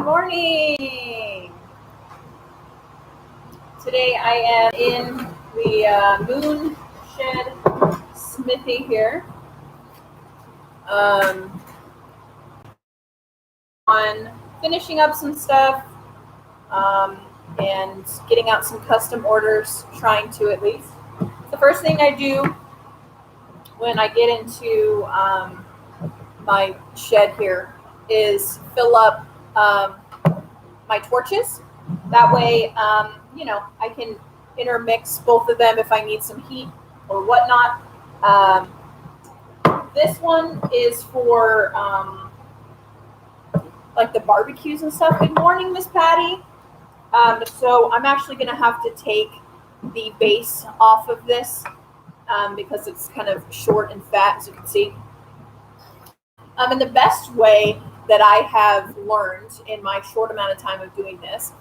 morning. Today I am in the moon shed smithy here. On finishing up some stuff and getting out some custom orders, trying to at least. The first thing I do when I get into my shed here is fill up my torches. That way, I can intermix both of them if I need some heat or whatnot. This one is for like the barbecues and stuff. Good morning, Miss Patty. So I'm actually going to have to take the base off of this because it's kind of short and fat, as you can see. And the best way that I have learned in my short amount of time of doing this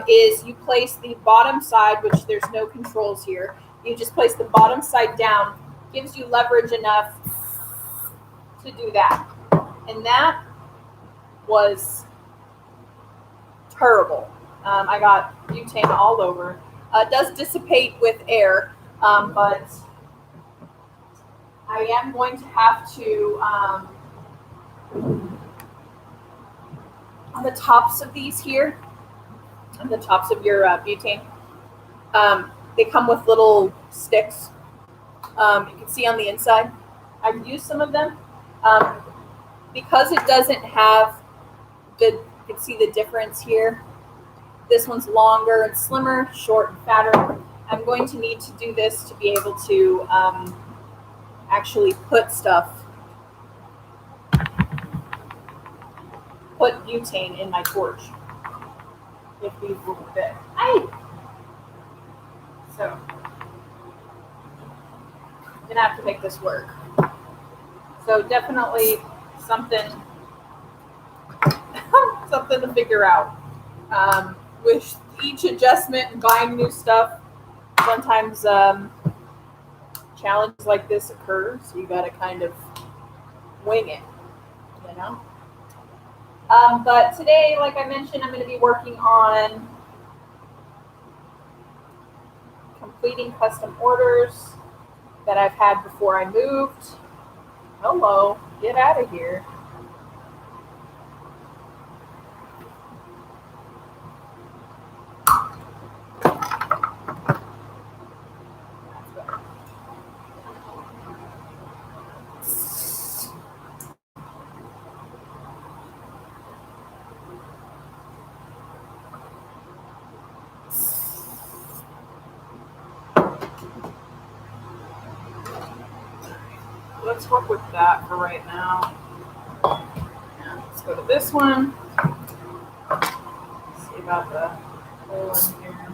is you place the bottom side, which there's no controls here. You just place the bottom side down, gives you leverage enough to do that. And that was terrible. I got butane all over. It does dissipate with air, but I am going to have to, on the tops of these here, on the tops of your butane, they come with little sticks. You can see on the inside. I've used some of them. Because it doesn't have you can see the difference here. This one's longer and slimmer, short and fatter. I'm going to need to do this to be able to actually put butane in my torch if these will fit. So I'm gonna have to make this work. So definitely something to figure out. With each adjustment and buying new stuff, sometimes challenges like this occur, so you got to kind of wing it, But today, like I mentioned, I'm going to be working on completing custom orders that I've had before I moved. Hello, get out of here. Let's work with that for right now. Let's go to this one. See about the hole in here.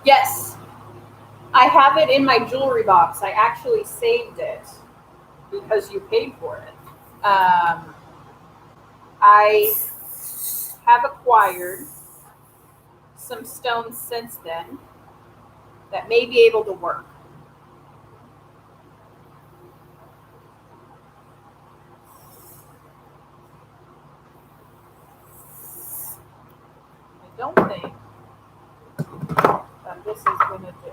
Yes, I have it in my jewelry box. I actually saved it because you paid for it. I have acquired some stones since then that may be able to work. I don't think that this is going to do.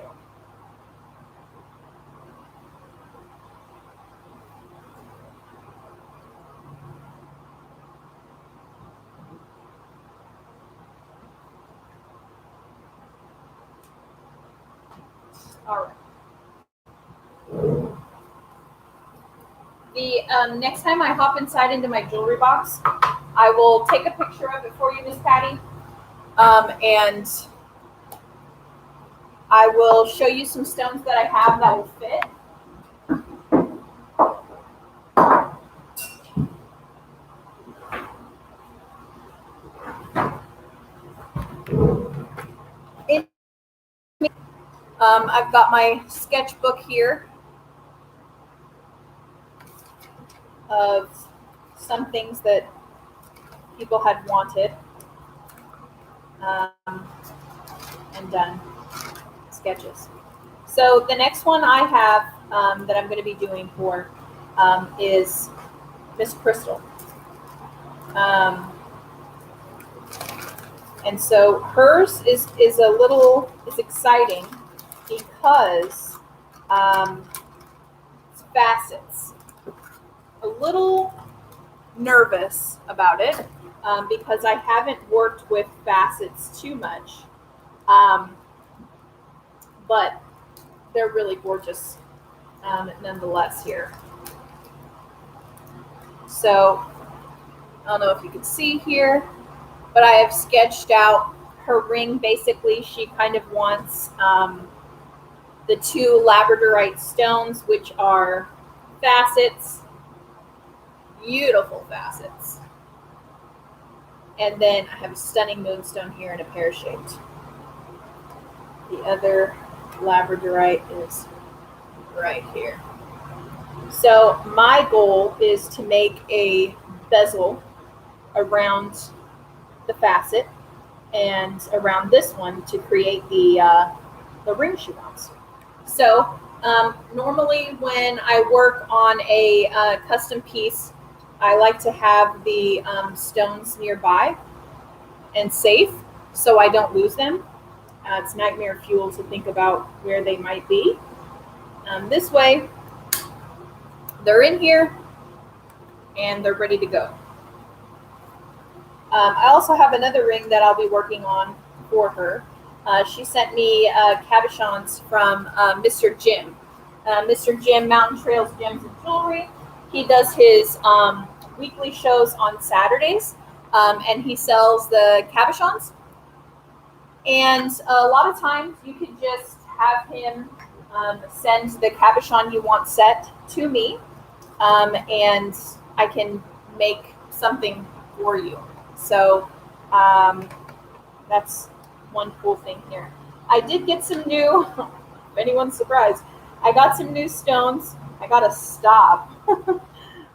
All right. The next time I hop inside into my jewelry box, I will take a picture of it for you, Miss Patty, and I will show you some stones that I have that will fit. I've got my sketchbook here of some things that people had wanted and done sketches. So the next one I have that I'm going to be doing for is Miss Crystal. And so hers is exciting because it's facets. A little nervous about it because I haven't worked with facets too much, but they're really gorgeous nonetheless here. So I don't know if you can see here, but I have sketched out her ring. Basically, she kind of wants the two labradorite stones, which are facets, beautiful facets. And then I have a stunning moonstone here in a pear-shaped. The other labradorite is right here. So my goal is to make a bezel around the facet and around this one to create the ring she wants. So normally when I work on a custom piece, I like to have the stones nearby and safe so I don't lose them. It's nightmare fuel to think about where they might be. This way, they're in here and they're ready to go. I also have another ring that I'll be working on for her. She sent me cabochons from Mr. Jim. Mr. Jim, Mountain Trails Gems and Jewelry. He does his weekly shows on Saturdays, and he sells the cabochons. And a lot of times you can just have him send the cabochon you want set to me, and I can make something for you. So that's one cool thing here. I did get some new, if anyone's surprised, I got some new stones. I got to stop.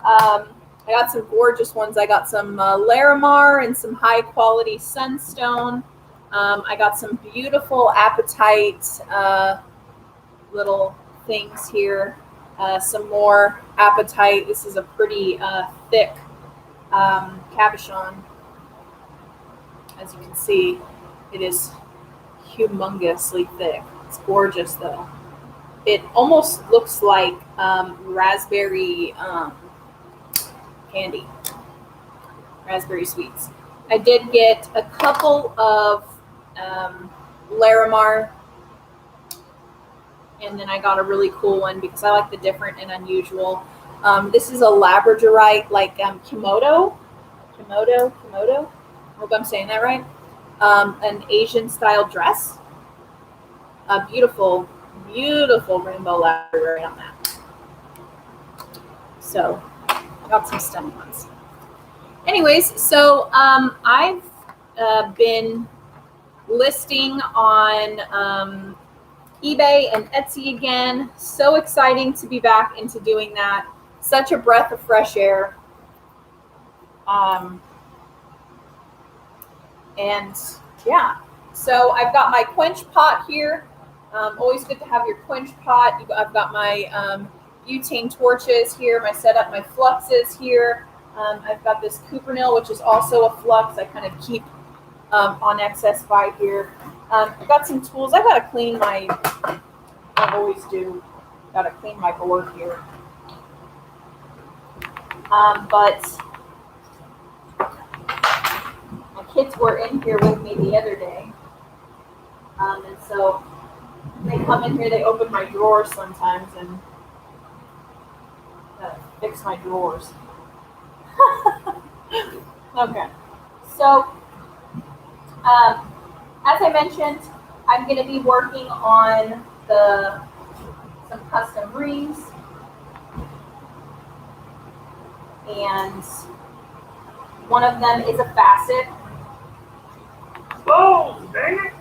I got some gorgeous ones. I got some Larimar and some high quality sunstone. I got some beautiful apatite little things here. Some more apatite. This is a pretty thick cabochon. As you can see, it is humongously thick. It's gorgeous though. It almost looks like raspberry candy, raspberry sweets. I did get a couple of Larimar, and then I got a really cool one because I like the different and unusual. This is a labradorite, like Komodo. I hope I'm saying that right. An Asian style dress. A beautiful, beautiful rainbow labradorite on that. So, got some stunning ones. Anyways, so I've been listing on eBay and Etsy again. So exciting to be back into doing that. Such a breath of fresh air. And yeah, so I've got my quench pot here. Always good to have your quench pot. I've got my butane torches here, my setup, my fluxes here. I've got this cuprinil, which is also a flux. I kind of keep on excess by here. I've got some tools. I've got to clean my, I always do, got to clean my board here. But my kids were in here with me the other day. And so they come in here, they open my drawers sometimes and fix my drawers. Okay, so as I mentioned, I'm going to be working on some custom rings, and one of them is a facet. Oh, dang it!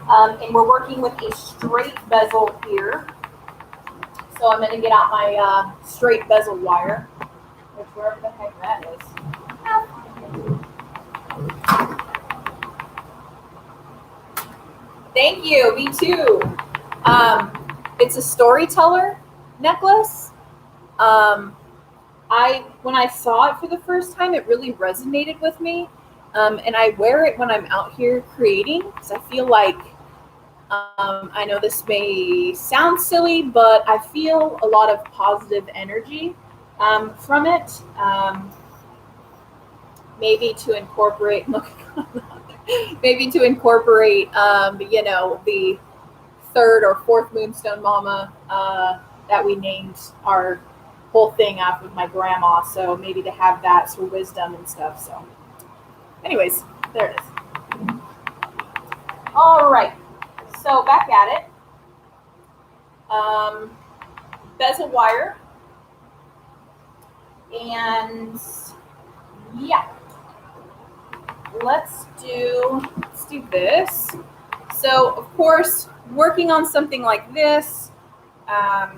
And we're working with a straight bezel here. So I'm going to get out my straight bezel wire, which wherever the heck that is. Thank you. Me too. It's a storyteller necklace. When I saw it for the first time, it really resonated with me, and I wear it when I'm out here creating because I feel like I know this may sound silly, but I feel a lot of positive energy from it. Maybe to incorporate, look, maybe to incorporate, the third or fourth Moonstone Mama that we named our whole thing after my grandma. So maybe to have that for wisdom and stuff. So, anyways, there it is. All right. So back at it. Bezel wire. And yeah, let's do this. So of course, working on something like this, I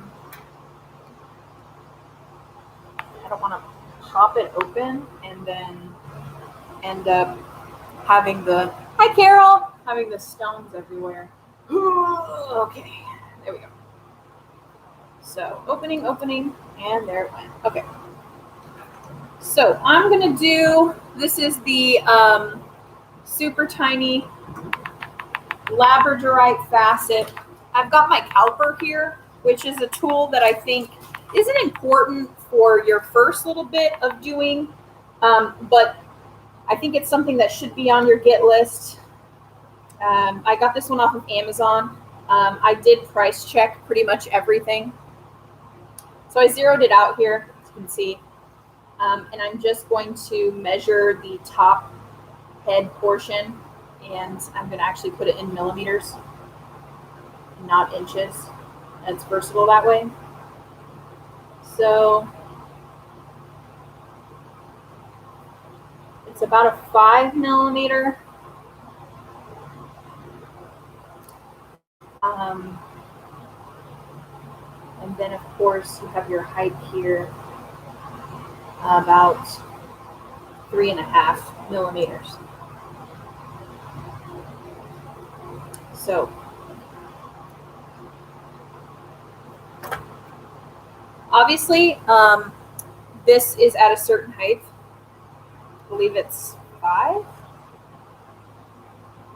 don't want to pop it open and then end up having hi Carol, having the stones everywhere. Okay, there we go. So opening, and there it went. Okay. So I'm gonna do, this is the super tiny labradorite facet. I've got my caliper here, which is a tool that I think isn't important for your first little bit of doing, but I think it's something that should be on your get list. I got this one off of Amazon. I did price check pretty much everything. So I zeroed it out here, as you can see. And I'm just going to measure the top head portion, and I'm going to actually put it in millimeters, not inches. It's versatile that way. So it's about a 5 millimeter. And then of course you have your height here, about 3.5 millimeters. So obviously this is at a certain height. I believe it's 5.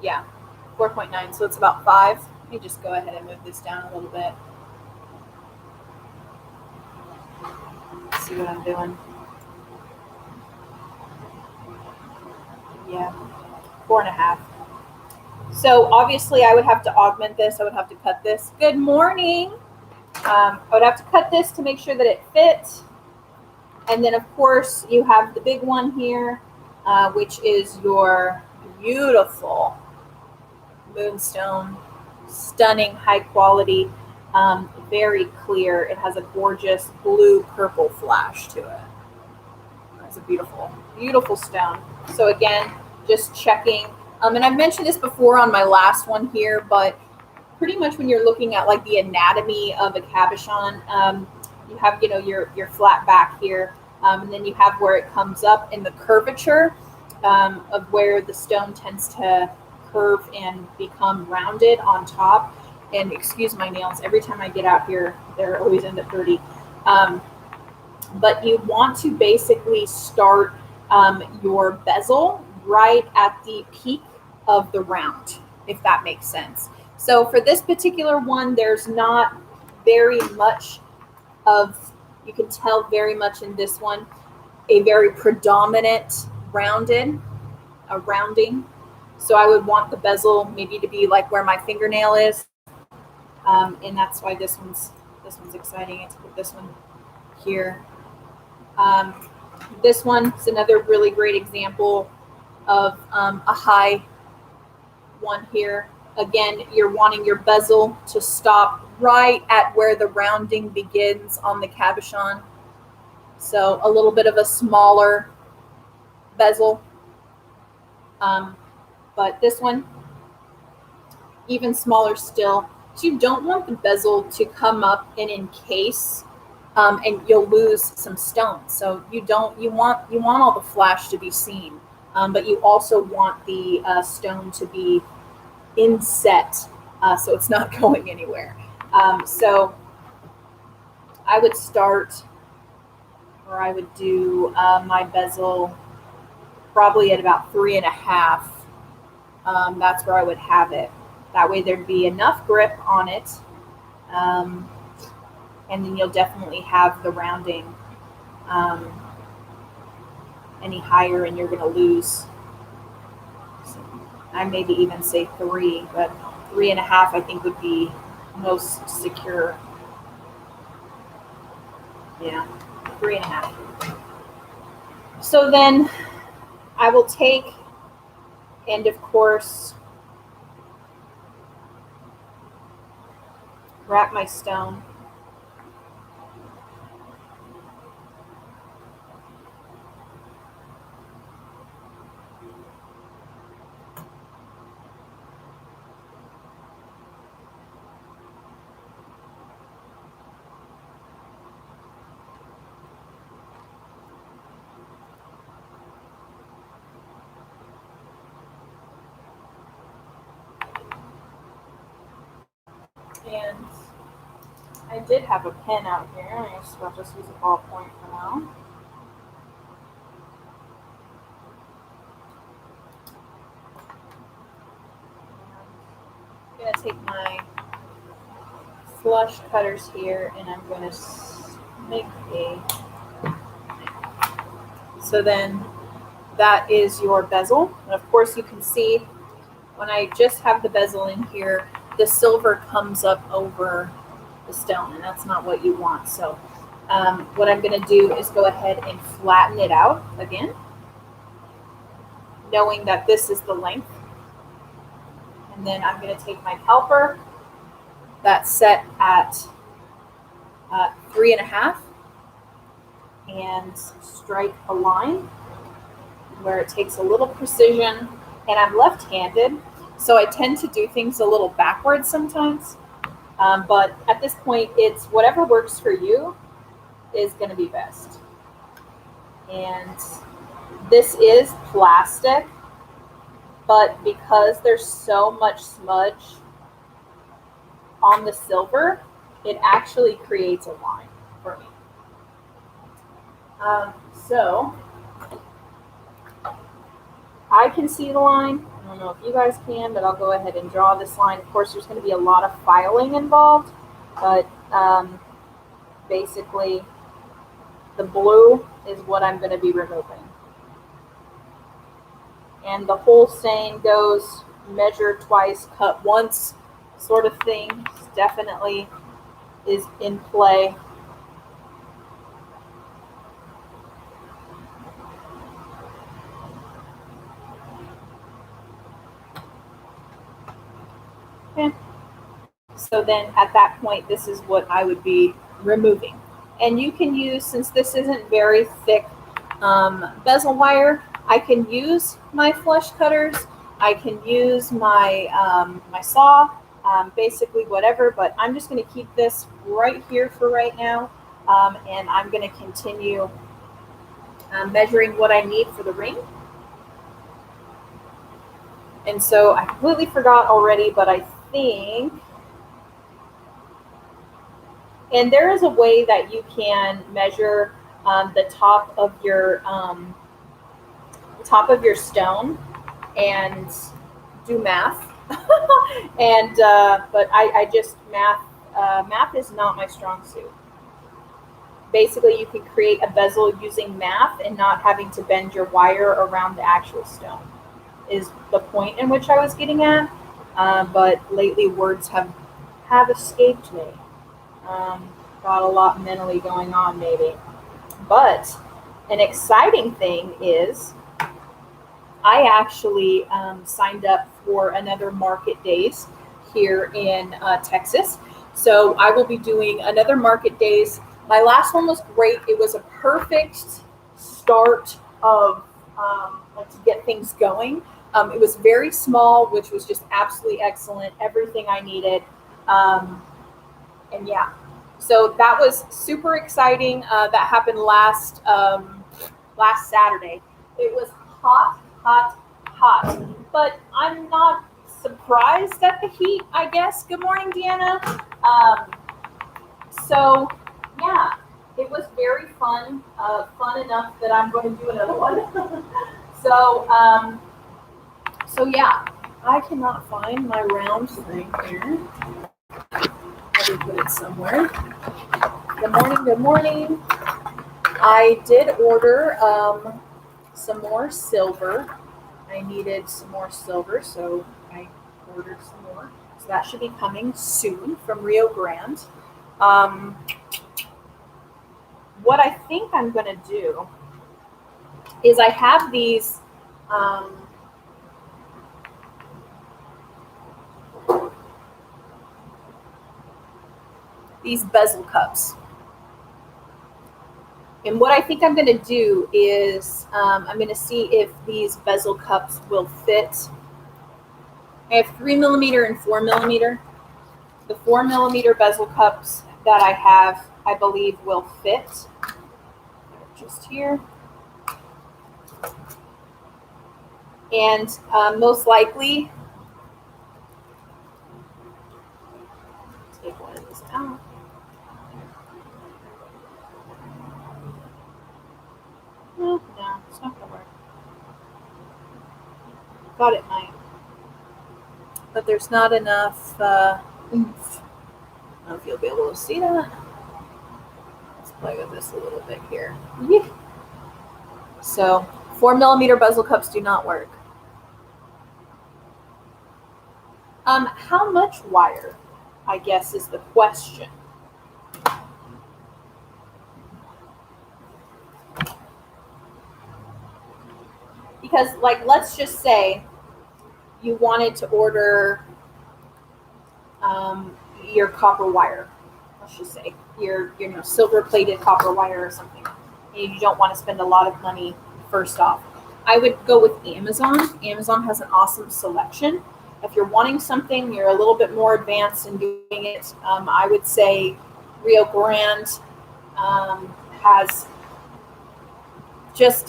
Yeah, 4.9, so it's about 5. Let me just go ahead and move this down a little bit. Let's see what I'm doing. Yeah, 4.5. So obviously I would have to augment this. I would have to cut this. Good morning. I would have to cut this to make sure that it fits. And then of course you have the big one here, which is your beautiful Moonstone, stunning, high quality, very clear. It has a gorgeous blue purple flash to it. It's a beautiful, beautiful stone. So again, just checking. And I've mentioned this before on my last one here, but pretty much when you're looking at like the anatomy of a cabochon, you have, your flat back here, and then you have where it comes up in the curvature of where the stone tends to curve and become rounded on top. And excuse my nails, every time I get out here, they're always end up dirty. But you want to basically start your bezel right at the peak of the round, if that makes sense. So for this particular one, there's not very much of, you can tell very much in this one, a very predominant rounding. So I would want the bezel maybe to be like where my fingernail is. And that's why this one's exciting. To put this one here. This one is another really great example of a high one here. Again, you're wanting your bezel to stop right at where the rounding begins on the cabochon. So a little bit of a smaller bezel. But this one, even smaller still. So you don't want the bezel to come up and encase, and you'll lose some stones. So you want all the flash to be seen, but you also want the stone to be inset, so it's not going anywhere. So I would start, or I would do my bezel probably at about 3.5. That's where I would have it. That way there'd be enough grip on it. And then you'll definitely have the rounding any higher and you're going to lose. So I maybe even say 3, but 3.5 I think would be most secure. Yeah, 3.5. So then I will take, and of course, wrap my stone. And I did have a pen out here. I'll just use a ballpoint for now. I'm going to take my flush cutters here and I'm going to make a, so then that is your bezel. And of course you can see when I just have the bezel in here, the silver comes up over the stone, and that's not what you want. So what I'm going to do is go ahead and flatten it out again, knowing that this is the length. And then I'm going to take my caliper that's set at 3.5 and strike a line where it takes a little precision. And I'm left-handed, so I tend to do things a little backwards sometimes. But at this point, it's whatever works for you is going to be best. And this is plastic, but because there's so much smudge on the silver, it actually creates a line for me. So I can see the line. I don't know if you guys can, but I'll go ahead and draw this line. Of course, there's going to be a lot of filing involved, but basically the blue is what I'm going to be removing. And the whole saying goes, measure twice, cut once sort of thing definitely is in play. Okay. So then at that point, this is what I would be removing. And you can use, since this isn't very thick bezel wire, I can use my flush cutters. I can use my, my saw, basically whatever, but I'm just going to keep this right here for right now. And I'm going to continue measuring what I need for the ring. And so I completely forgot already, but I think, and there is a way that you can measure the top of your stone and do math. And but I just math is not my strong suit. Basically, you can create a bezel using math and not having to bend your wire around the actual stone, is the point in which I was getting at. But lately words have escaped me. Got a lot mentally going on maybe. But an exciting thing is I actually signed up for another market days here in Texas. So I will be doing another market days. My last one was great. It was a perfect start of to get things going. It was very small, which was just absolutely excellent. Everything I needed. And yeah, so that was super exciting. That happened last Saturday. It was hot, but I'm not surprised at the heat, I guess. Good morning, Deanna. So yeah, it was very fun. Fun enough that I'm going to do another one. So yeah, I cannot find my round thing here. Let me put it somewhere. Good morning. Good morning. I did order some more silver. I needed some more silver, so I ordered some more. So that should be coming soon from Rio Grande. What I think I'm going to do is I have these bezel cups. And what I think I'm going to do is I'm going to see if these bezel cups will fit. I have 3mm and 4mm. The 4mm bezel cups that I have, I believe, will fit. They're just here. And most likely, take one of these out. No, it's not going to work. Thought it might. But there's not enough oomph. I don't know if you'll be able to see that. Let's play with this a little bit here. Yeah. So 4mm bezel cups do not work. How much wire, I guess, is the question. Because, like, let's just say you wanted to order your copper wire. Let's just say your silver-plated copper wire or something, and you don't want to spend a lot of money first off. I would go with Amazon. Amazon has an awesome selection. If you're wanting something, you're a little bit more advanced in doing it. I would say Rio Grande has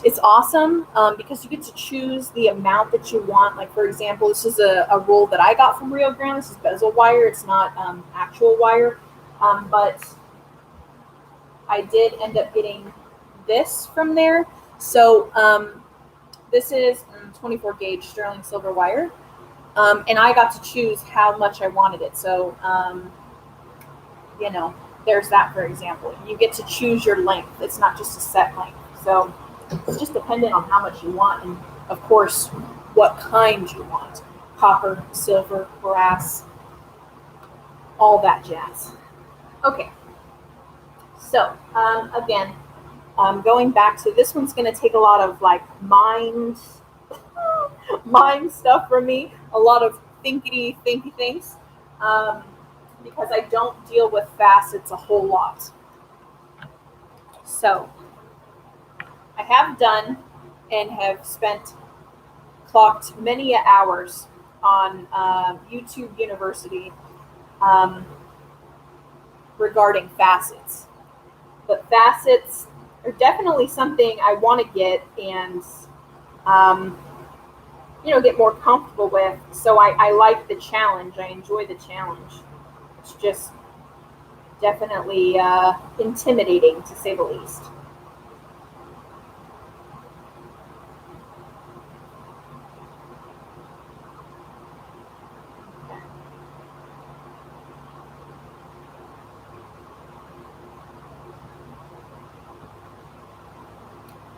it's awesome because you get to choose the amount that you want. Like, for example, this is a roll that I got from Rio Grande. This is bezel wire. It's not actual wire, but I did end up getting this from there. So this is 24 gauge sterling silver wire. And I got to choose how much I wanted it. So, there's that, for example. You get to choose your length. It's not just a set length. So it's just dependent on how much you want. And, of course, what kind you want. Copper, silver, brass, all that jazz. Okay. So, again, going back to this one's going to take a lot of, like, mind stuff from me, a lot of thinky things, because I don't deal with facets a whole lot. So I have done and have clocked many hours on YouTube University regarding facets. But facets are definitely something I want to get and get more comfortable with. So I like the challenge. I enjoy the challenge. It's just definitely intimidating, to say the least.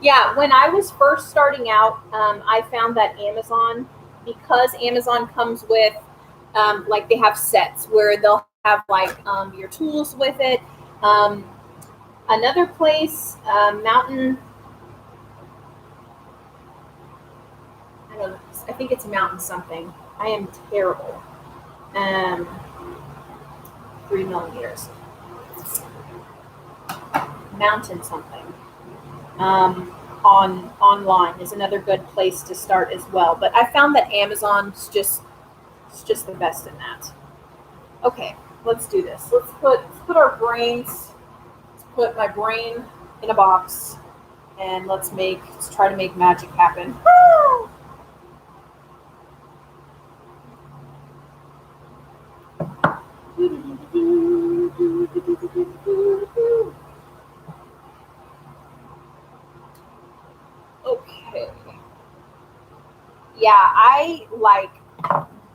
Yeah, when I was first starting out, I found that Amazon, because Amazon comes with, like, they have sets where they'll have, like, your tools with it. Another place, Mountain, I don't know, I think it's Mountain something. I am terrible. 3mm. Mountain something. Online is another good place to start as well. But I found that Amazon's just the best in that. Okay, let's do this. Let's put our brains. Let's put my brain in a box, and let's try to make magic happen. Okay. Yeah, I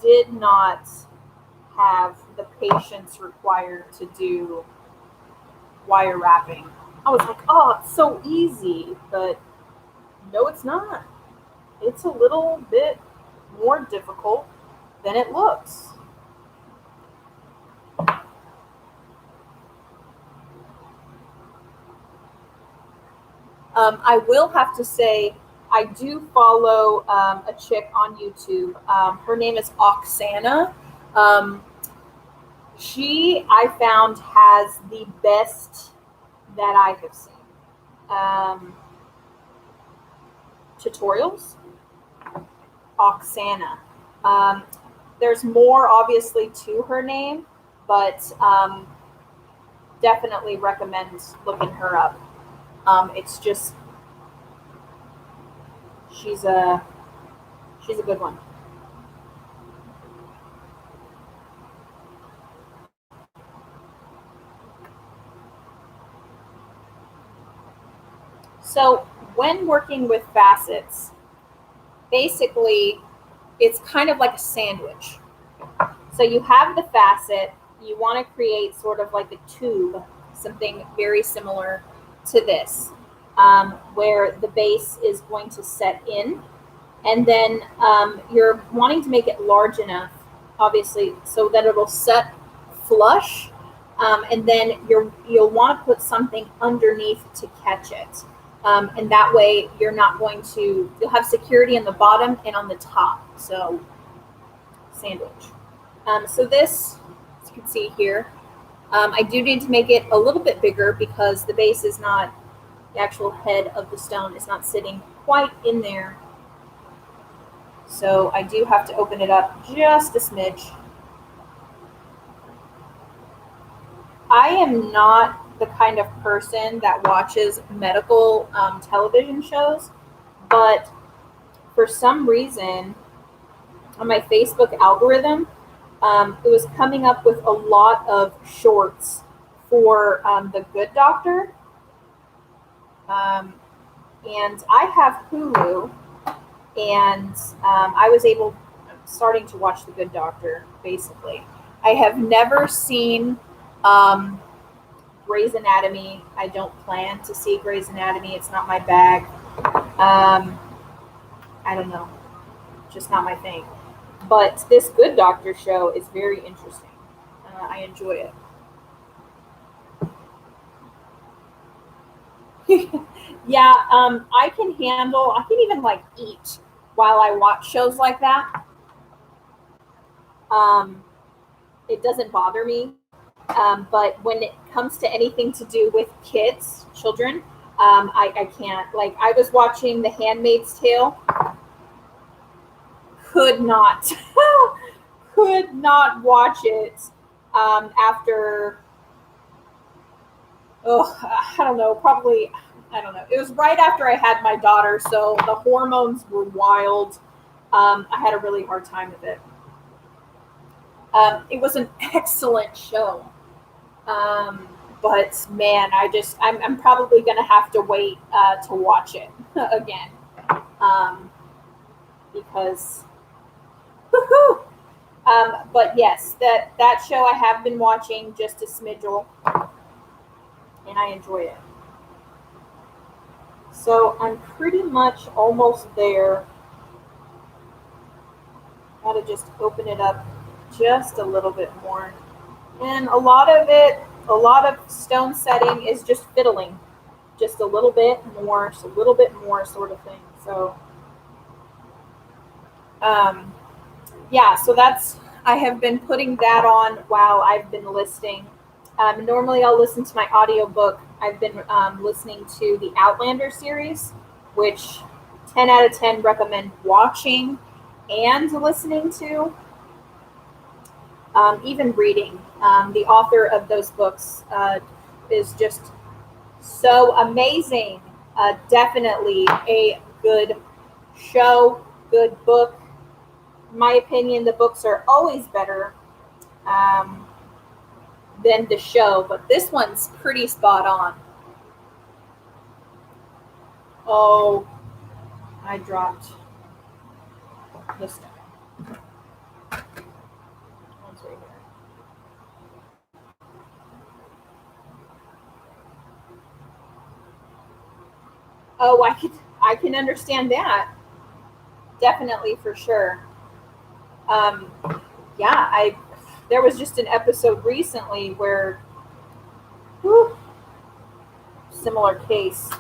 did not have the patience required to do wire wrapping. I was like, oh, it's so easy, but no, it's not. It's a little bit more difficult than it looks. I will have to say, I do follow a chick on YouTube. Her name is Oksana. Um, she, I found, has the best that I have seen. Um, Tutorials, Oksana. Um, there's more, obviously, to her name, but definitely recommend looking her up. It's just she's a she's a good one. So when working with facets, basically it's kind of like a sandwich. So you have the facet, you want to create sort of like a tube, something very similar to this, where the base is going to set in. And then you're wanting to make it large enough, obviously, so that it'll set flush. And then you'll want to put something underneath to catch it. And that way you'll have security on the bottom and on the top. So sandwich. So this, as you can see here, I do need to make it a little bit bigger because the base is not, the actual head of the stone is not sitting quite in there. So I do have to open it up just a smidge. I am not the kind of person that watches medical television shows, but for some reason on my Facebook algorithm, it was coming up with a lot of shorts for The Good Doctor. And I have Hulu, and I was starting to watch The Good Doctor, basically. I have never seen Grey's Anatomy. I don't plan to see Grey's Anatomy. It's not my bag. I don't know. Just not my thing. But this Good Doctor show is very interesting. I enjoy it. Yeah, I can even eat while I watch shows like that. It doesn't bother me. But when it comes to anything to do with children, I can't. Like, I was watching The Handmaid's Tale, could not, could not watch it after, I don't know, probably, I don't know. It was right after I had my daughter, so the hormones were wild. I had a really hard time with it. It was an excellent show. But man, I'm probably going to have to wait to watch it again. Because, woohoo! But yes, that show I have been watching just a smidgel, and I enjoy it. So I'm pretty much almost there. Gotta just open it up just a little bit more. And a lot of stone setting is just fiddling. Just a little bit more, just a little bit more sort of thing. So, yeah, so I have been putting that on while I've been listing. Normally I'll listen to my audiobook. I've been listening to the Outlander series, which 10 out of 10 recommend watching and listening to. Even reading. The author of those books is just so amazing. Definitely a good show, good book. In my opinion, the books are always better. than the show, but this one's pretty spot on. Oh, I dropped this stone. One's right here. Oh, I can understand that. Definitely, for sure. Yeah, there was just an episode recently where, whew, similar case.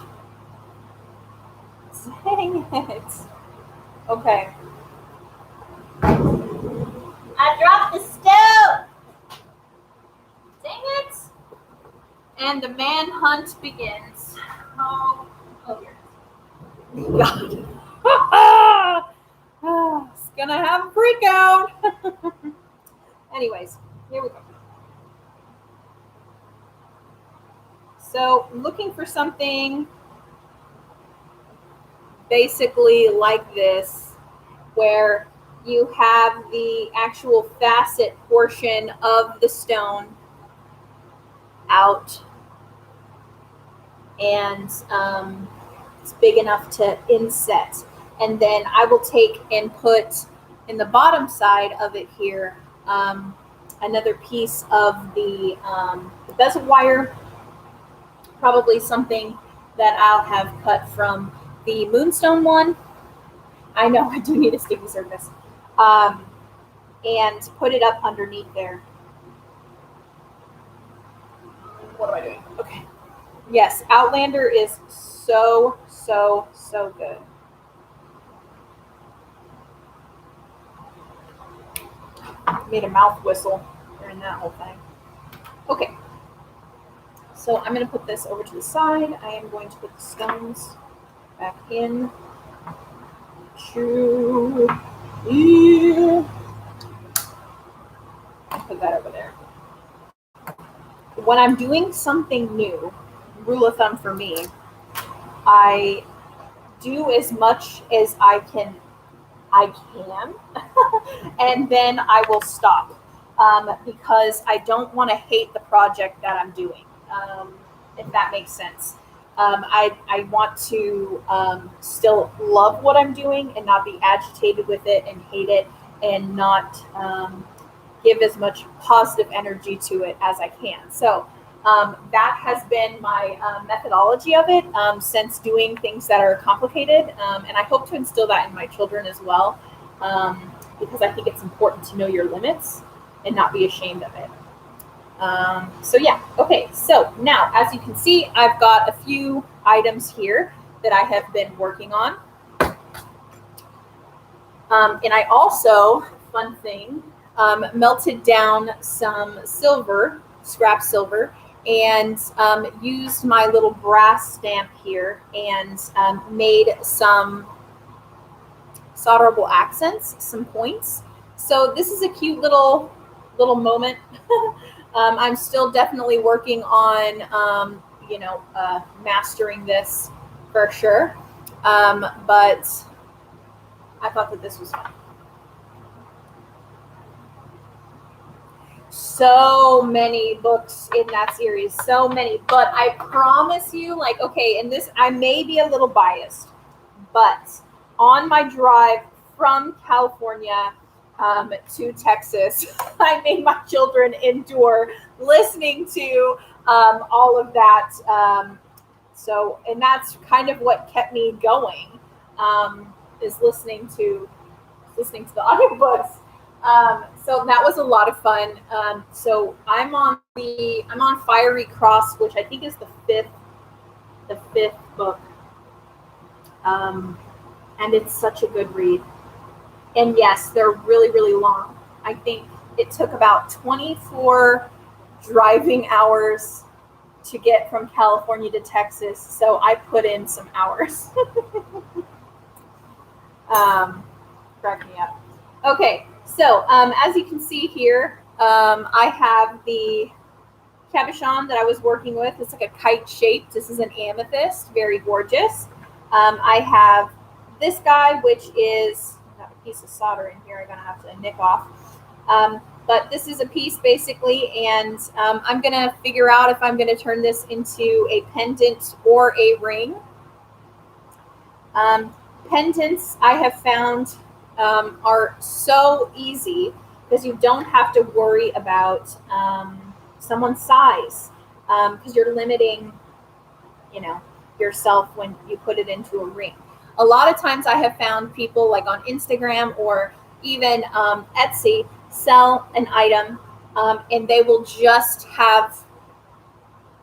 Dang it. Okay. I dropped the stove. Dang it. And the manhunt begins. Oh here. God. It's gonna have a freak out. Anyways, here we go. So I'm looking for something basically like this, where you have the actual facet portion of the stone out, and it's big enough to inset. And then I will take and put in the bottom side of it here another piece of the bezel wire, probably something that I'll have cut from the Moonstone one. I know I do need a sticky surface. And put it up underneath there. What am I doing? Okay. Yes, Outlander is so good. Made a mouth whistle during that whole thing. Okay. So I'm going to put this over to the side. I am going to put the stones back in. Put that over there. When I'm doing something new, rule of thumb for me, I do as much as I can, and then I will stop, because I don't want to hate the project that I'm doing, if that makes sense. I want to still love what I'm doing and not be agitated with it and hate it, and not give as much positive energy to it as I can. So that has been my methodology of it since doing things that are complicated. And I hope to instill that in my children as well, because I think it's important to know your limits and not be ashamed of it. So yeah, okay, so now as you can see, I've got a few items here that I have been working on. And I also, fun thing, melted down some silver, scrap silver, and used my little brass stamp here and made some solderable accents, some points. So this is a cute little moment. I'm still definitely working on, mastering this for sure. But I thought that this was fun. So many books in that series, so many. But I promise you, okay, and this, I may be a little biased, but on my drive from California to Texas, I made my children endure listening to all of that. And that's kind of what kept me going, is listening to the audiobooks. So that was a lot of fun. So I'm on Fiery Cross, which I think is the fifth book. And it's such a good read. And yes, they're really, really long. I think it took about 24 driving hours to get from California to Texas. So I put in some hours. Crack me up. Okay, so as you can see here, I have the cabochon that I was working with. It's like a kite shaped. This is an amethyst, very gorgeous. I have this guy, which is, I have a piece of solder in here I'm gonna have to nick off. But this is a piece basically, and I'm gonna figure out if I'm gonna turn this into a pendant or a ring. Pendants I have found are so easy because you don't have to worry about someone's size, because you're limiting, you know, yourself when you put it into a ring. A lot of times I have found people like on Instagram or even Etsy sell an item, and they will just have,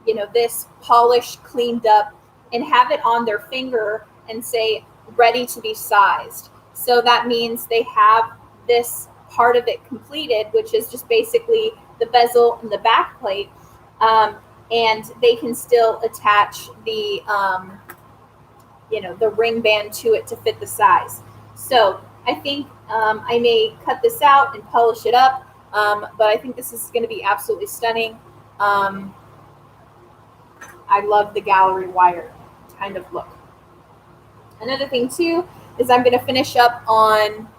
you know, this polished, cleaned up, and have it on their finger and say ready to be sized. So that means they have this part of it completed, which is just basically the bezel and the back plate, and they can still attach the you know, the ring band to it to fit the size. So I think I may cut this out and polish it up, but I think this is going to be absolutely stunning. I love the gallery wire kind of look. Another thing too is I'm going to finish up on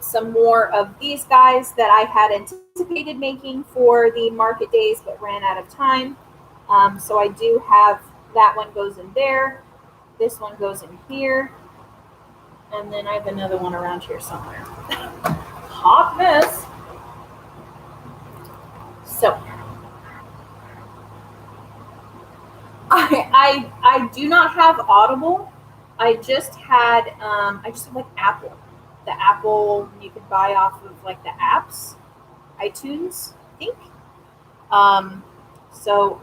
some more of these guys that I had anticipated making for the market days but ran out of time. So I do have that one goes in there. This one goes in here. And then I have another one around here somewhere. Hot mess. So I do not have Audible. I just have like Apple. The Apple you could buy off of like the apps, iTunes, I think. So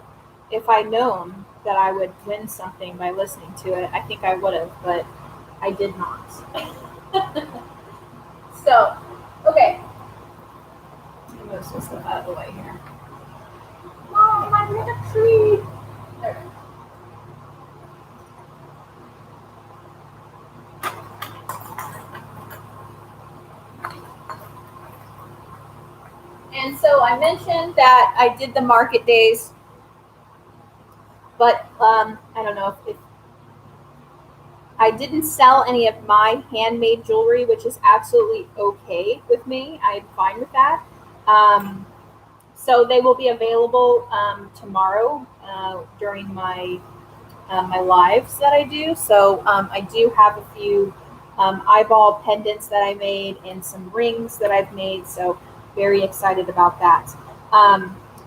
if I'd known that I would win something by listening to it, I think I would have, but I did not. So, okay. I'm going to move stuff out of the way here. Mom, I'm in a tree. There. And so I mentioned that I did the market days, but I don't know if I didn't sell any of my handmade jewelry, which is absolutely okay with me. I'm fine with that. So they will be available tomorrow during my my lives that I do. So I do have a few eyeball pendants that I made and some rings that I've made. So very excited about that.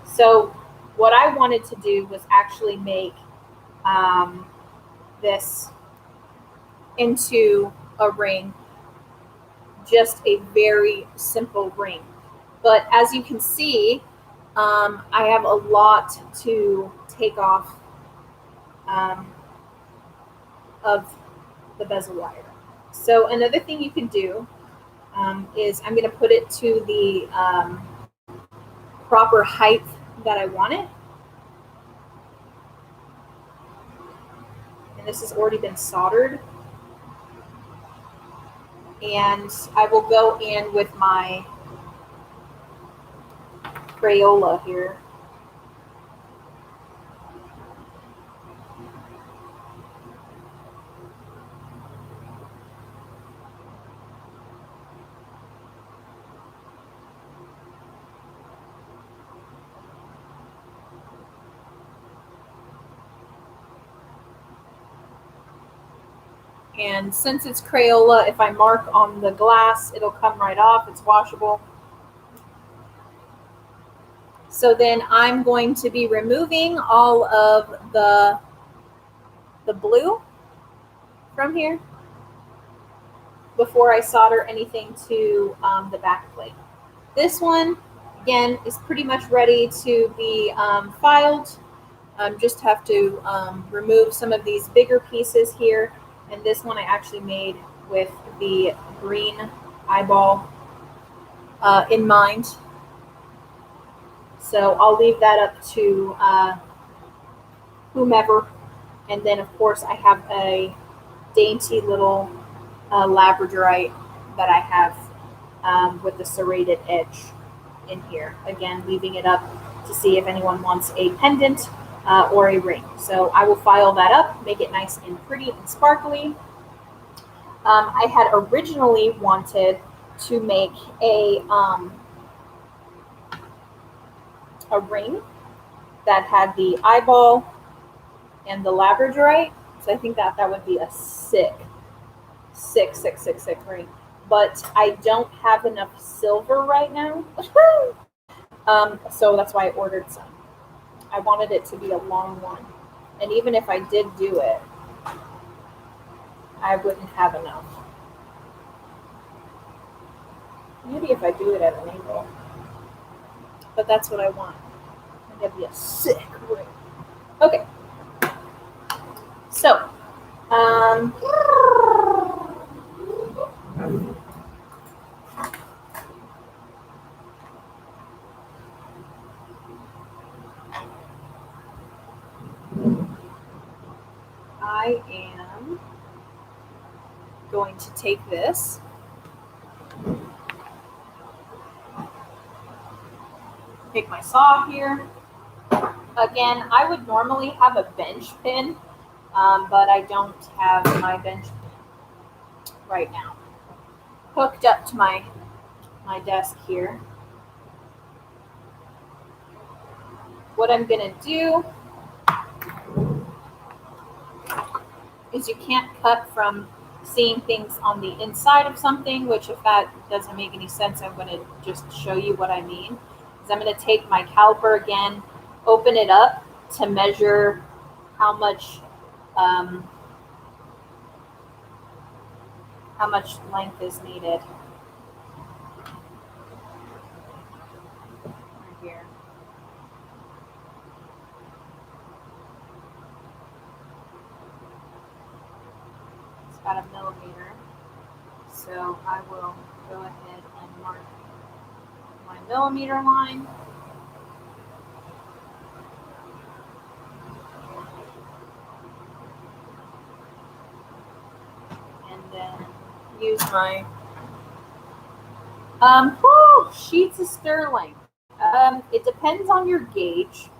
So what I wanted to do was actually make this into a ring, just a very simple ring. But as you can see, I have a lot to take off of the bezel wire. So another thing you can do is I'm going to put it to the proper height that I want it. And this has already been soldered. And I will go in with my Crayola here. And since it's Crayola, if I mark on the glass, it'll come right off. It's washable. So then I'm going to be removing all of the blue from here before I solder anything to the back plate. This one, again, is pretty much ready to be filed. Just have to remove some of these bigger pieces here. And this one I actually made with the green eyeball in mind. So I'll leave that up to whomever. And then, of course, I have a dainty little labradorite that I have with the serrated edge in here. Again, leaving it up to see if anyone wants a pendant or a ring. So I will file that up, make it nice and pretty and sparkly. I had originally wanted to make a ring that had the eyeball and the labradorite. So I think that would be a sick ring. But I don't have enough silver right now. So that's why I ordered some. I wanted it to be a long one. And even if I did do it, I wouldn't have enough. Maybe if I do it at an angle. But that's what I want. And it'd be a sick ring. Okay. So, I am going to take this. Take my saw here. Again, I would normally have a bench pin, but I don't have my bench pin right now hooked up to my desk here. What I'm going to do is you can't cut from seeing things on the inside of something, which if that doesn't make any sense, I'm going to just show you what I mean. Is I'm going to take my caliper again, open it up to measure how much length is needed. Right here. It's about 1 millimeter. So I will go ahead and mark my millimeter line. And then use my sheets of sterling. It depends on your gauge,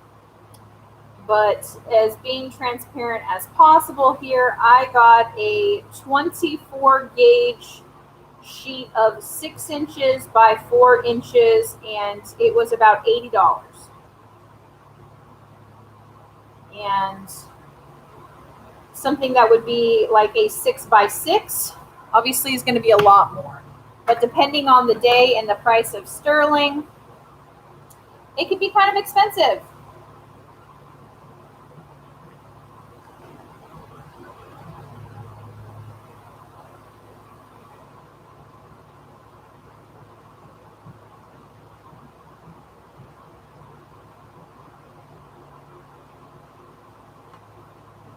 but as being transparent as possible here, I got a 24 gauge sheet of 6 inches by 4 inches, and it was about $80. And something that would be like a 6 by 6 obviously is going to be a lot more. But depending on the day and the price of sterling, it could be kind of expensive.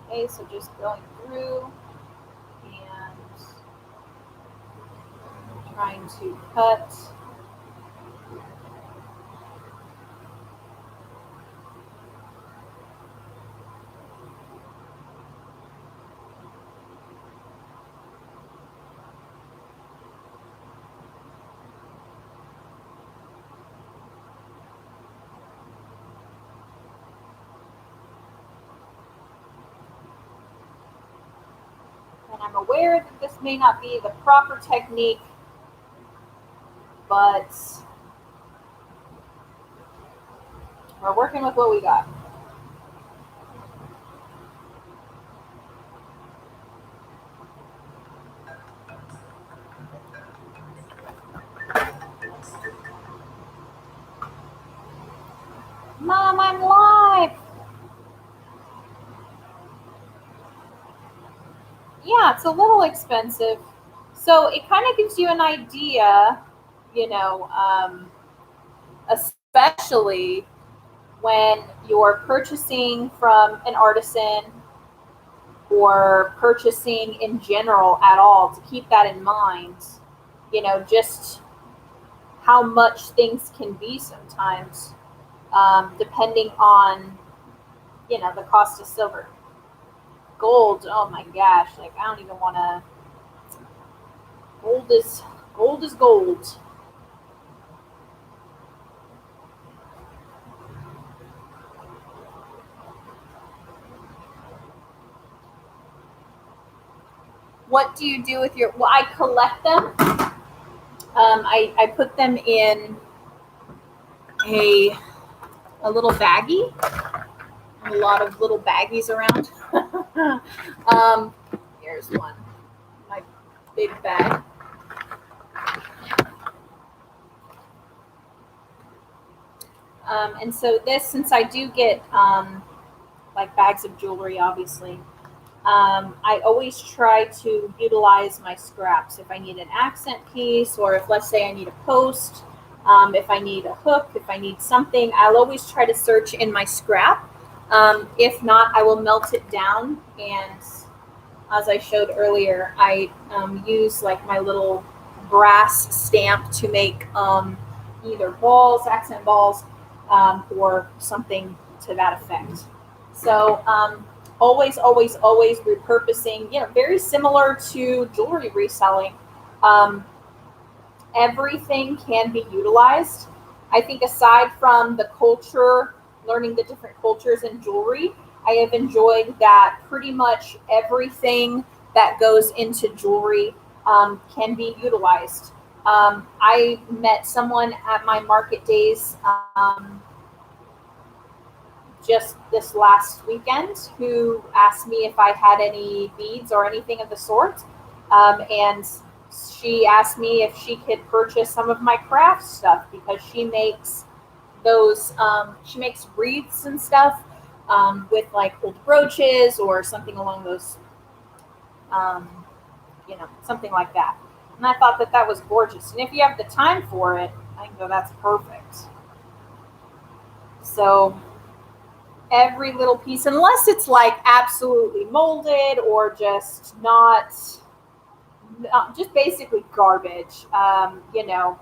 Okay, so just going through and trying to cut. And I'm aware that this may not be the proper technique, but we're working with what we got. Mom, I'm live. Yeah, it's a little expensive. So it kind of gives you an idea, especially when you're purchasing from an artisan or purchasing in general at all, to keep that in mind, just how much things can be sometimes, depending on, the cost of silver. Gold, oh my gosh, like I don't even want to. Gold is gold. What do you do with your? Well, I collect them. I put them in a little baggie. A lot of little baggies around. Here's one, my big bag. And so this, since I do get like bags of jewelry, obviously, I always try to utilize my scraps. If I need an accent piece, or if, let's say, I need a post, if I need a hook, if I need something, I'll always try to search in my scrap. If not, I will melt it down, and as I showed earlier, I use like my little brass stamp to make either balls, accent balls, or something to that effect. So always repurposing, very similar to jewelry reselling. Everything can be utilized. I think aside from the culture, learning the different cultures in jewelry, I have enjoyed that pretty much everything that goes into jewelry can be utilized. I met someone at my market days just this last weekend who asked me if I had any beads or anything of the sort. And she asked me if she could purchase some of my craft stuff because she makes those, she makes wreaths and stuff with like old brooches or something along those, something like that. And I thought that was gorgeous. And if you have the time for it, I think that's perfect. So every little piece, unless it's like absolutely molded or just not just basically garbage,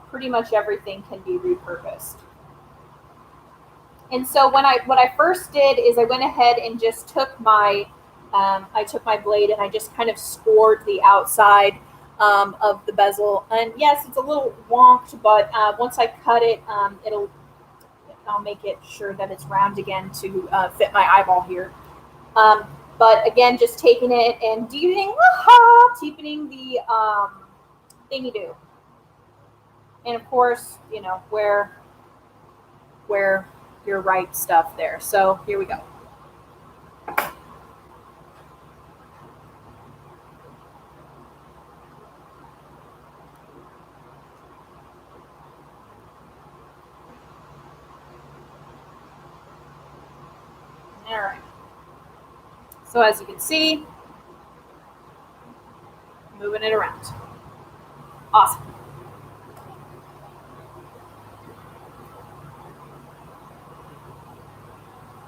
pretty much everything can be repurposed. And so what I first did is I went ahead and just took my blade and I just kind of scored the outside of the bezel. And yes, it's a little wonked, but once I cut it, I'll make it sure that it's round again to fit my eyeball here. But again, just taking it and deepening the thingy do. And of course, where your right stuff there. So here we go. All right. So as you can see, moving it around. Awesome.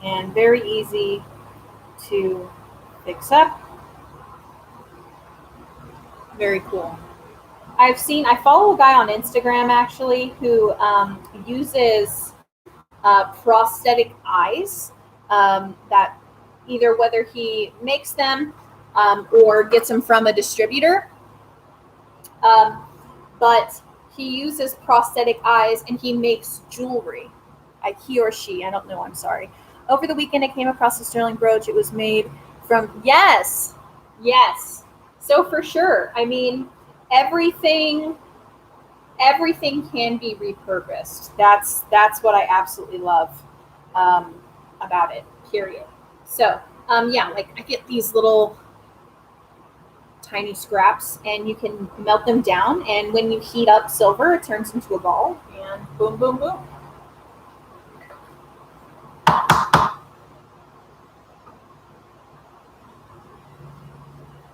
And very easy to fix up. Very cool. I follow a guy on Instagram actually who uses prosthetic eyes that either whether he makes them or gets them from a distributor. But he uses prosthetic eyes and he makes jewelry. He or she, I don't know, I'm sorry. Over the weekend, I came across a sterling brooch. It was made from, yes. So for sure, I mean, everything can be repurposed. That's what I absolutely love about it, period. So, like I get these little tiny scraps and you can melt them down. And when you heat up silver, it turns into a ball and boom, boom, boom.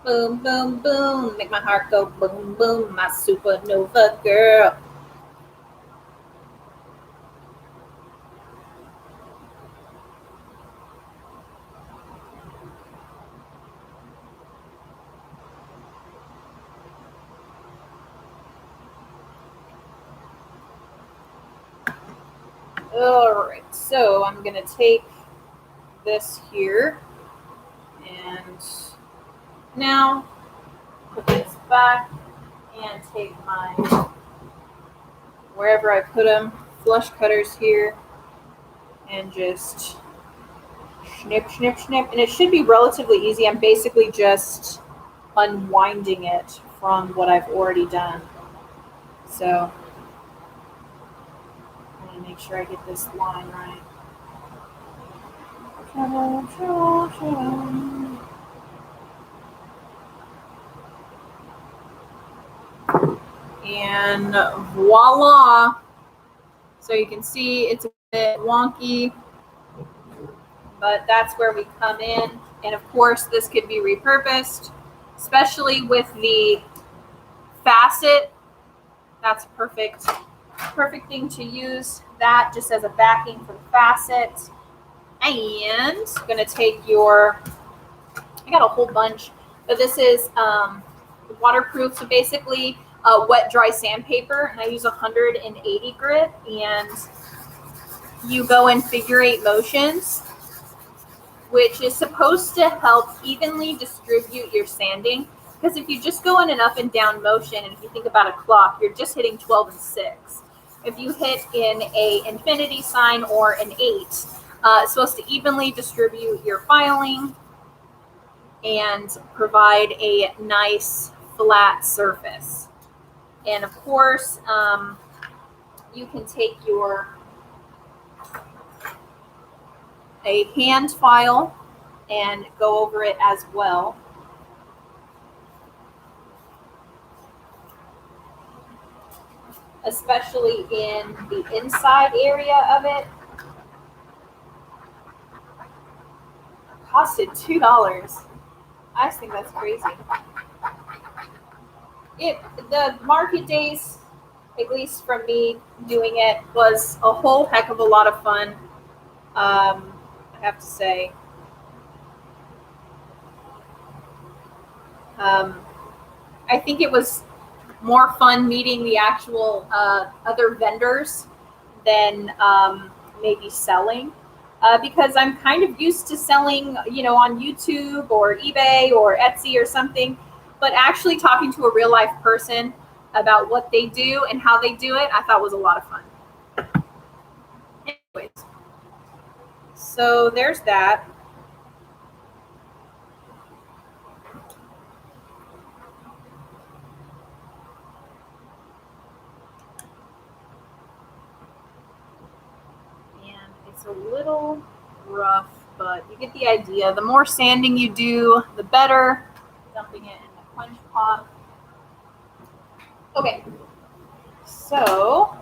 Boom, boom, boom, make my heart go boom, boom, my supernova girl. All right, so I'm gonna take this here and now put this back and take my, wherever I put them, flush cutters here and just snip, snip, snip. And it should be relatively easy. I'm basically just unwinding it from what I've already done. So I want to make sure I get this line right. And voila. So you can see it's a bit wonky, but that's where we come in. And of course, this could be repurposed, especially with the facet. That's perfect thing to use that just as a backing for the facet. And I'm gonna take I got a whole bunch, but this is waterproof. So basically wet dry sandpaper, and I use 180 grit, and you go in figure 8 motions, which is supposed to help evenly distribute your sanding. Because if you just go in an up and down motion, and if you think about a clock, you're just hitting 12 and 6. If you hit in a infinity sign or an 8, it's supposed to evenly distribute your filing and provide a nice flat surface. And of course, you can take a hand file and go over it as well. Especially in the inside area of it. It costed $2. I just think that's crazy. The market days, at least from me doing it, was a whole heck of a lot of fun. I have to say. I think it was more fun meeting the actual other vendors than maybe selling, because I'm kind of used to selling, on YouTube or eBay or Etsy or something, but actually talking to a real life person about what they do and how they do it, I thought was a lot of fun. Anyways, so there's that. It's a little rough, but you get the idea. The more sanding you do, the better. Dumping it in the punch pot. Okay, so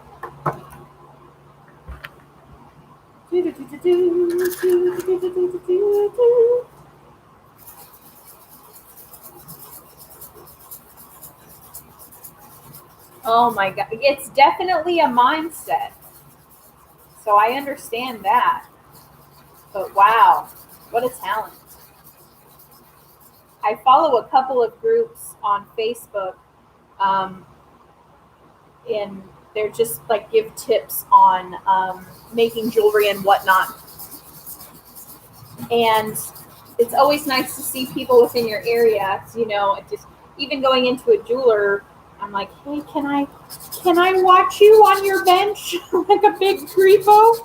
oh my God, it's definitely a mindset. So I understand that. But wow, what a talent. I follow a couple of groups on Facebook, and they're just like give tips on making jewelry and whatnot. And it's always nice to see people within your area. Just even going into a jeweler, I'm like, hey, can I watch you on your bench like a big creepo?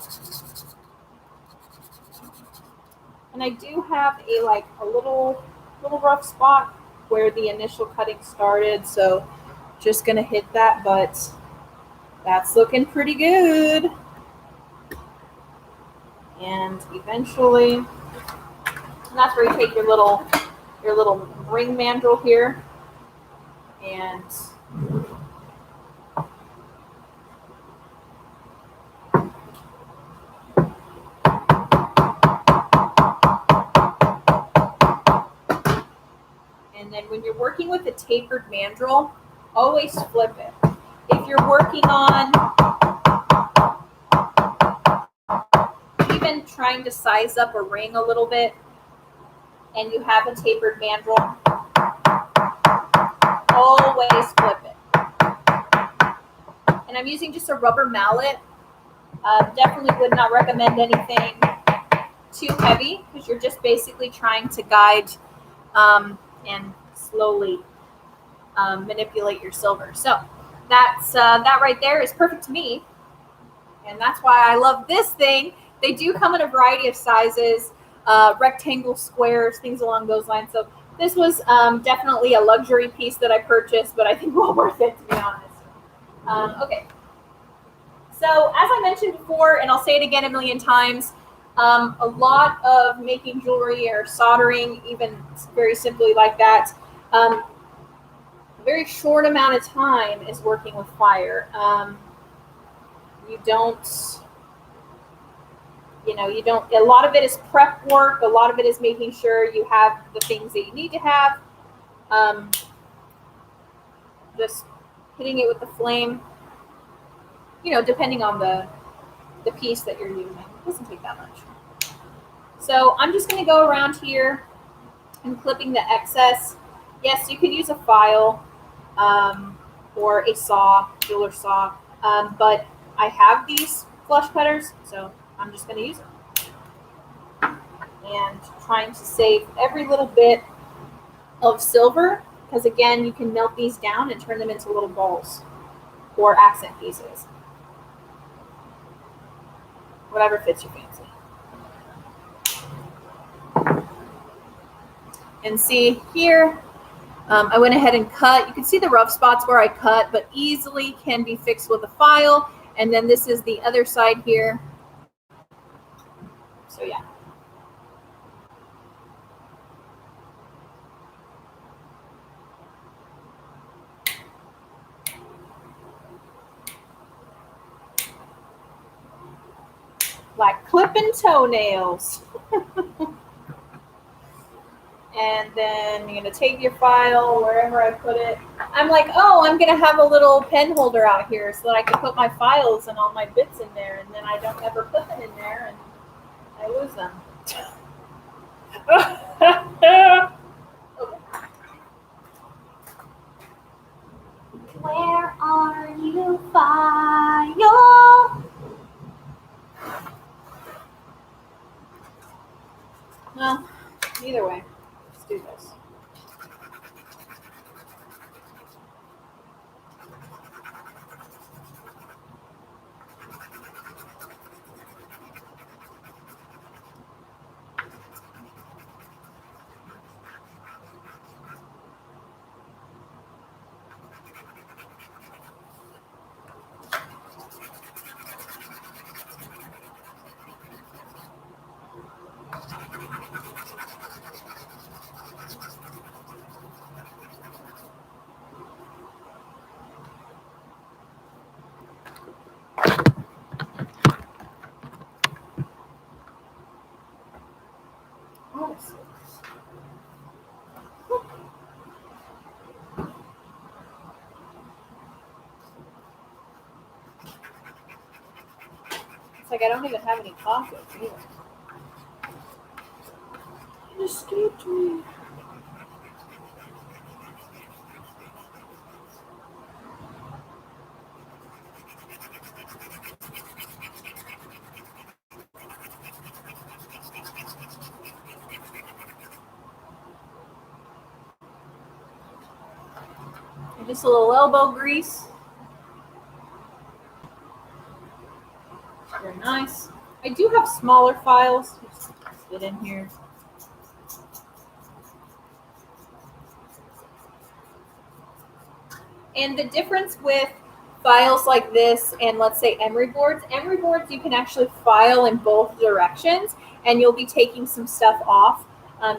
And I do have a little rough spot where the initial cutting started, so just gonna hit that, but that's looking pretty good. And eventually, and that's where you take your little ring mandrel here, and then when you're working with a tapered mandrel, always flip it. If you're working on even trying to size up a ring a little bit and you have a tapered mandrel, always flip it. And I'm using just a rubber mallet. Definitely would not recommend anything too heavy, because you're just basically trying to guide and slowly manipulate your silver. So that's that right there is perfect to me, and that's why I love this thing. They do come in a variety of sizes, rectangle, squares, things along those lines. So this was definitely a luxury piece that I purchased, but I think well worth it, to be honest. Okay. So as I mentioned before, and I'll say it again a million times, a lot of making jewelry or soldering, even very simply like that, a very short amount of time is working with fire. You don't, you don't, a lot of it is prep work. A lot of it is making sure you have the things that you need to have. Um, just hitting it with the flame, depending on the piece that you're using. It doesn't take that much. So I'm just going to go around here and clipping the excess. Yes, you could use a file or a saw, jeweler saw, but I have these flush cutters, so I'm just going to use them. And trying to save every little bit of silver, because again, you can melt these down and turn them into little balls or accent pieces. Whatever fits your fancy. And see here, I went ahead and cut. You can see the rough spots where I cut, but easily can be fixed with a file. And then this is the other side here. So yeah. Like clipping toenails. And then you're going to take your file wherever I put it. I'm like, oh, I'm going to have a little pen holder out here so that I can put my files and all my bits in there, and then I don't ever put them in there and I lose them. Okay. Where are you, file? Well, either way, let's do this. It's like I don't even have any pockets either. It escaped me. And just a little elbow grease. Very nice. I do have smaller files. Just fit in here. And the difference with files like this and let's say emery boards you can actually file in both directions, and you'll be taking some stuff off,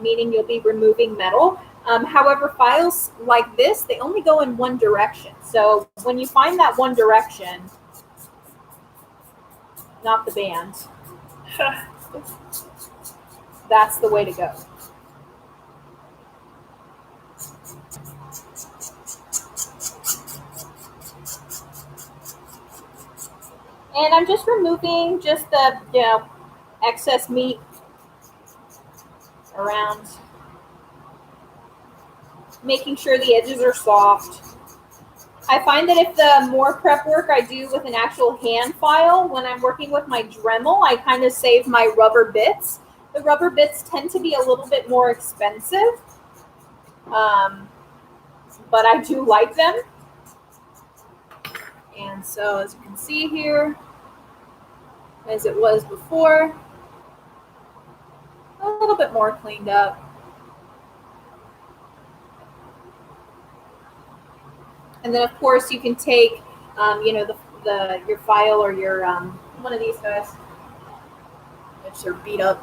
meaning you'll be removing metal. However, files like this, they only go in one direction. So when you find that one direction, not the band, that's the way to go. And I'm just removing just the excess meat around, making sure the edges are soft. I find that if the more prep work I do with an actual hand file, when I'm working with my Dremel, I kind of save my rubber bits. The rubber bits tend to be a little bit more expensive, but I do like them. And so as you can see here, as it was before, a little bit more cleaned up. And then of course you can take your file or your one of these guys. Which are beat up.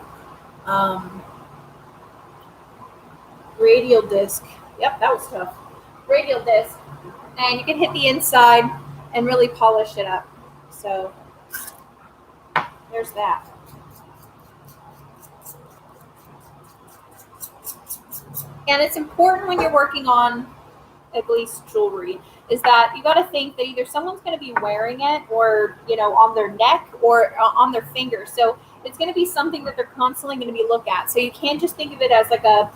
Radial disc. Yep, that was tough. Radial disc. And you can hit the inside and really polish it up. So there's that. And it's important when you're working on at least jewelry is that you got to think that either someone's going to be wearing it or, on their neck or on their finger. So it's going to be something that they're constantly going to be looked at. So you can't just think of it as like a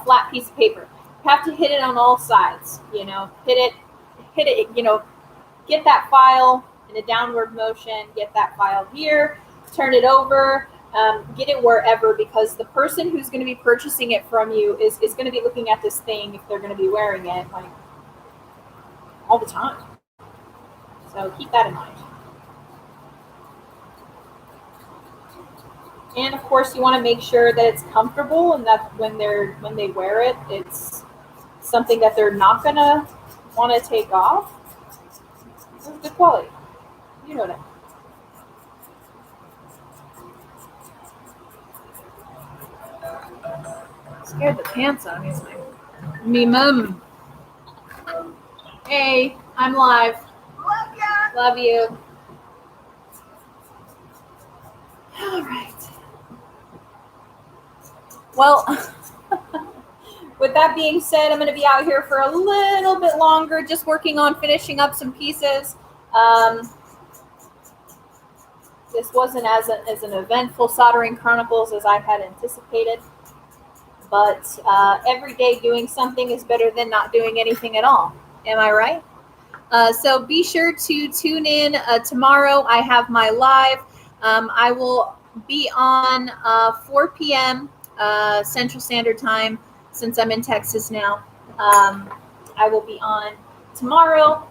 flat piece of paper. You have to hit it on all sides, hit it, get that file in a downward motion, get that file here, turn it over, get it wherever, because the person who's going to be purchasing it from you is going to be looking at this thing if they're going to be wearing it like all the time. So keep that in mind. And of course, you want to make sure that it's comfortable and that when they wear it, it's something that they're not going to want to take off. It's good quality. You know that. Scared the pants out of me mum. Hey, I'm live. Love you. All right. Well, with that being said, I'm going to be out here for a little bit longer, just working on finishing up some pieces. This wasn't as an eventful Soldering Chronicles as I had anticipated. But every day doing something is better than not doing anything at all. Am I right? So be sure to tune in tomorrow. I have my live. I will be on 4 p.m. Central Standard Time since I'm in Texas now. I will be on tomorrow.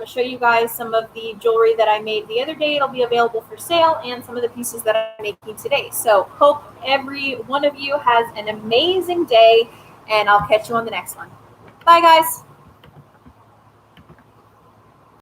Show you guys some of the jewelry that I made the other day. It'll be available for sale, and some of the pieces that I'm making today. So hope every one of you has an amazing day, and I'll catch you on the next one. Bye, guys.